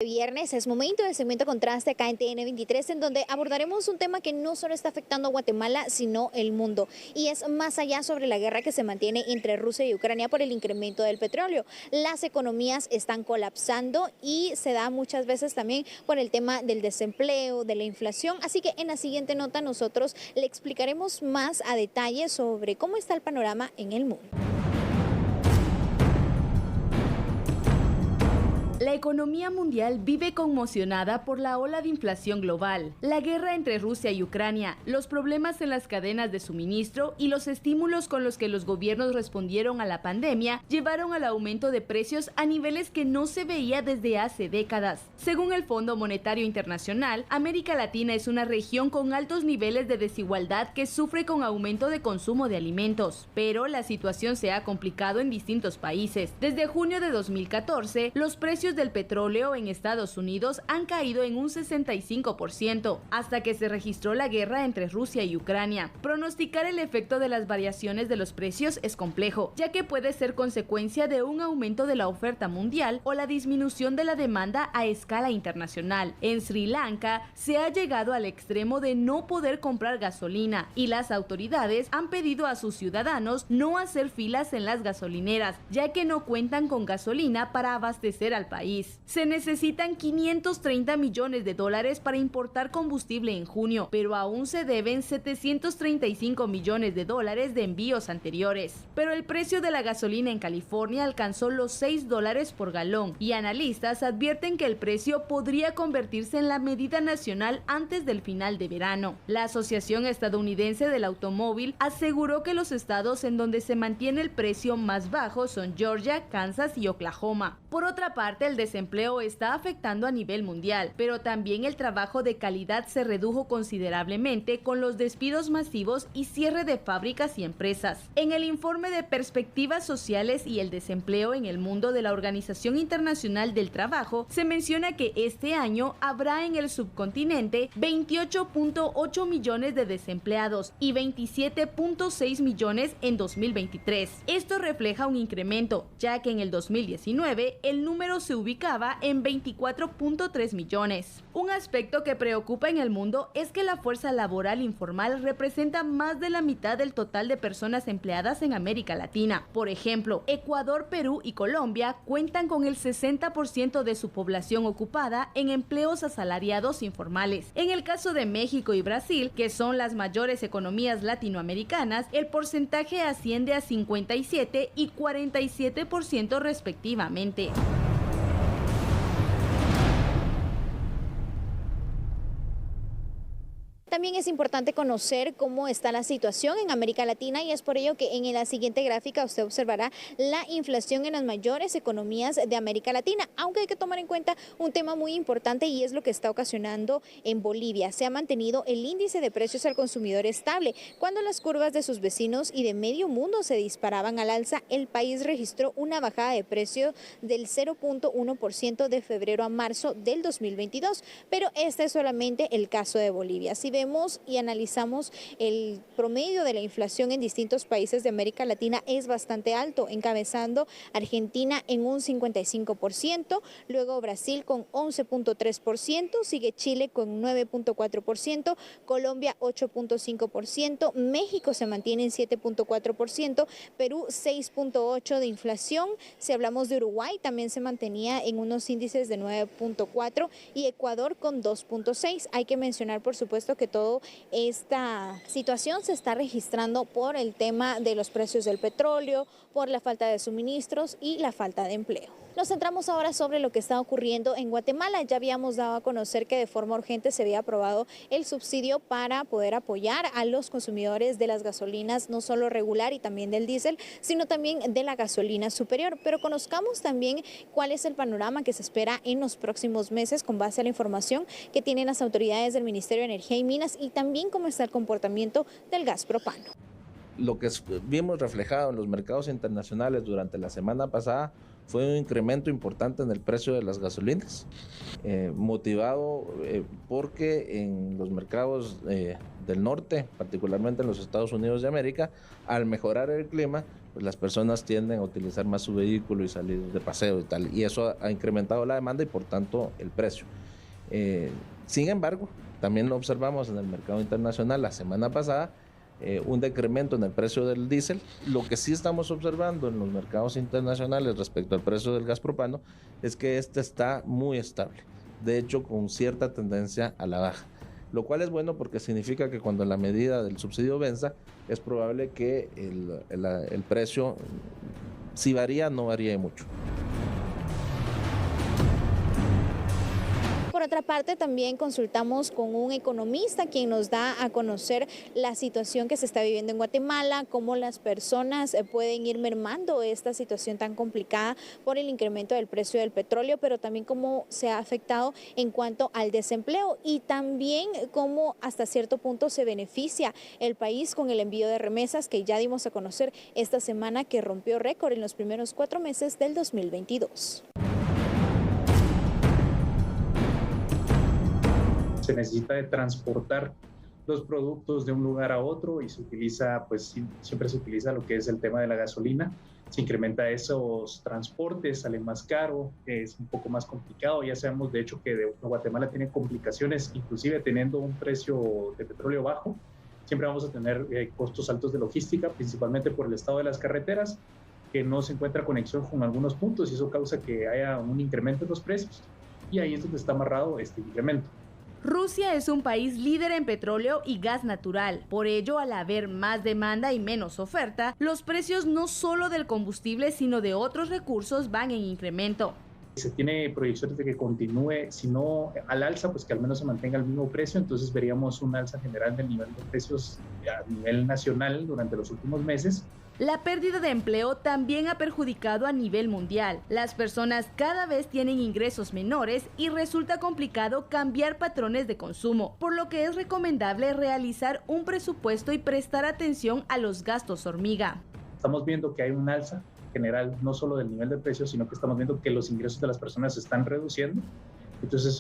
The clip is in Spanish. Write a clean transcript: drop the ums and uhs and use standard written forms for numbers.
viernes es momento del segmento Contraste acá en TN23, en donde abordaremos un tema que no solo está afectando a Guatemala, sino el mundo. Y es más allá sobre la guerra que se mantiene entre Rusia y Ucrania por el incremento del petróleo. Las economías están colapsando y se da muchas veces también por el tema del desempleo, de la inflación. Así que en la siguiente nota nosotros le explicaremos más a detalle sobre cómo está el panorama en el mundo. La economía mundial vive conmocionada por la ola de inflación global, la guerra entre Rusia y Ucrania, los problemas en las cadenas de suministro y los estímulos con los que los gobiernos respondieron a la pandemia llevaron al aumento de precios a niveles que no se veía desde hace décadas. Según el Fondo Monetario Internacional, América Latina es una región con altos niveles de desigualdad que sufre con aumento de consumo de alimentos, pero la situación se ha complicado en distintos países. Desde junio de 2014, los precios del petróleo en Estados Unidos han caído en un 65%, hasta que se registró la guerra entre Rusia y Ucrania. Pronosticar el efecto de las variaciones de los precios es complejo, ya que puede ser consecuencia de un aumento de la oferta mundial o la disminución de la demanda a escala internacional. En Sri Lanka se ha llegado al extremo de no poder comprar gasolina y las autoridades han pedido a sus ciudadanos no hacer filas en las gasolineras, ya que no cuentan con gasolina para abastecer al país. Se necesitan 530 millones de dólares para importar combustible en junio, pero aún se deben 735 millones de dólares de envíos anteriores. Pero el precio de la gasolina en California alcanzó los $6 por galón y analistas advierten que el precio podría convertirse en la medida nacional antes del final de verano. La Asociación Estadounidense del Automóvil aseguró que los estados en donde se mantiene el precio más bajo son Georgia, Kansas y Oklahoma. Por otra parte, el desempleo está afectando a nivel mundial, pero también el trabajo de calidad se redujo considerablemente con los despidos masivos y cierre de fábricas y empresas. En el informe de perspectivas sociales y el desempleo en el mundo de la Organización Internacional del Trabajo, se menciona que este año habrá en el subcontinente 28.8 millones de desempleados y 27.6 millones en 2023. Esto refleja un incremento, ya que en el 2019 el número se ubicaba en 24.3 millones. Un aspecto que preocupa en el mundo es que la fuerza laboral informal representa más de la mitad del total de personas empleadas en América Latina. Por ejemplo, Ecuador, Perú y Colombia cuentan con el 60% de su población ocupada en empleos asalariados informales. En el caso de México y Brasil, que son las mayores economías latinoamericanas, el porcentaje asciende a 57 y 47% respectivamente. También es importante conocer cómo está la situación en América Latina y es por ello que en la siguiente gráfica usted observará la inflación en las mayores economías de América Latina, aunque hay que tomar en cuenta un tema muy importante y es lo que está ocasionando en Bolivia. Se ha mantenido el índice de precios al consumidor estable. Cuando las curvas de sus vecinos y de medio mundo se disparaban al alza, el país registró una bajada de precio del 0.1% de febrero a marzo del 2022, pero este es solamente el caso de Bolivia. Si vemos y analizamos el promedio de la inflación en distintos países de América Latina es bastante alto, encabezando Argentina en un 55%, luego Brasil con 11.3%, sigue Chile con 9.4%, Colombia 8.5%, México se mantiene en 7.4%, Perú 6.8% de inflación. Si hablamos de Uruguay, también se mantenía en unos índices de 9.4% y Ecuador con 2.6%. Hay que mencionar, por supuesto, que toda esta situación se está registrando por el tema de los precios del petróleo, por la falta de suministros y la falta de empleo. Nos centramos ahora sobre lo que está ocurriendo en Guatemala. Ya habíamos dado a conocer que de forma urgente se había aprobado el subsidio para poder apoyar a los consumidores de las gasolinas, no solo regular y también del diésel, sino también de la gasolina superior. Pero conozcamos también cuál es el panorama que se espera en los próximos meses con base a la información que tienen las autoridades del Ministerio de Energía y Minas y también cómo está el comportamiento del gas propano. Lo que vimos reflejado en los mercados internacionales durante la semana pasada fue un incremento importante en el precio de las gasolinas, motivado porque en los mercados del norte, particularmente en los Estados Unidos de América, al mejorar el clima, pues las personas tienden a utilizar más su vehículo y salir de paseo y tal, y eso ha incrementado la demanda y por tanto el precio. Sin embargo, también lo observamos en el mercado internacional la semana pasada, un decremento en el precio del diésel. Lo que sí estamos observando en los mercados internacionales respecto al precio del gas propano es que este está muy estable, de hecho con cierta tendencia a la baja, lo cual es bueno porque significa que cuando la medida del subsidio venza es probable que el precio, si varía, no varíe mucho. Por otra parte, también consultamos con un economista quien nos da a conocer la situación que se está viviendo en Guatemala, cómo las personas pueden ir mermando esta situación tan complicada por el incremento del precio del petróleo, pero también cómo se ha afectado en cuanto al desempleo y también cómo hasta cierto punto se beneficia el país con el envío de remesas que ya dimos a conocer esta semana, que rompió récord en los primeros 4 meses del 2022. Se necesita de transportar los productos de un lugar a otro y se utiliza, pues siempre se utiliza lo que es el tema de la gasolina. Se incrementa esos transportes, sale más caro, es un poco más complicado. Ya sabemos de hecho que Guatemala tiene complicaciones, inclusive teniendo un precio de petróleo bajo, siempre vamos a tener costos altos de logística, principalmente por el estado de las carreteras, que no se encuentra conexión con algunos puntos y eso causa que haya un incremento en los precios, y ahí es donde está amarrado este incremento. Rusia es un país líder en petróleo y gas natural. Por ello, al haber más demanda y menos oferta, los precios no solo del combustible, sino de otros recursos van en incremento. Se tiene proyecciones de que continúe, si no al alza, pues que al menos se mantenga el mismo precio. Entonces veríamos un alza general del nivel de precios a nivel nacional durante los últimos meses. La pérdida de empleo también ha perjudicado a nivel mundial. Las personas cada vez tienen ingresos menores y resulta complicado cambiar patrones de consumo, por lo que es recomendable realizar un presupuesto y prestar atención a los gastos hormiga. Estamos viendo que hay un alza general, no solo del nivel de precios, sino que estamos viendo que los ingresos de las personas se están reduciendo. Entonces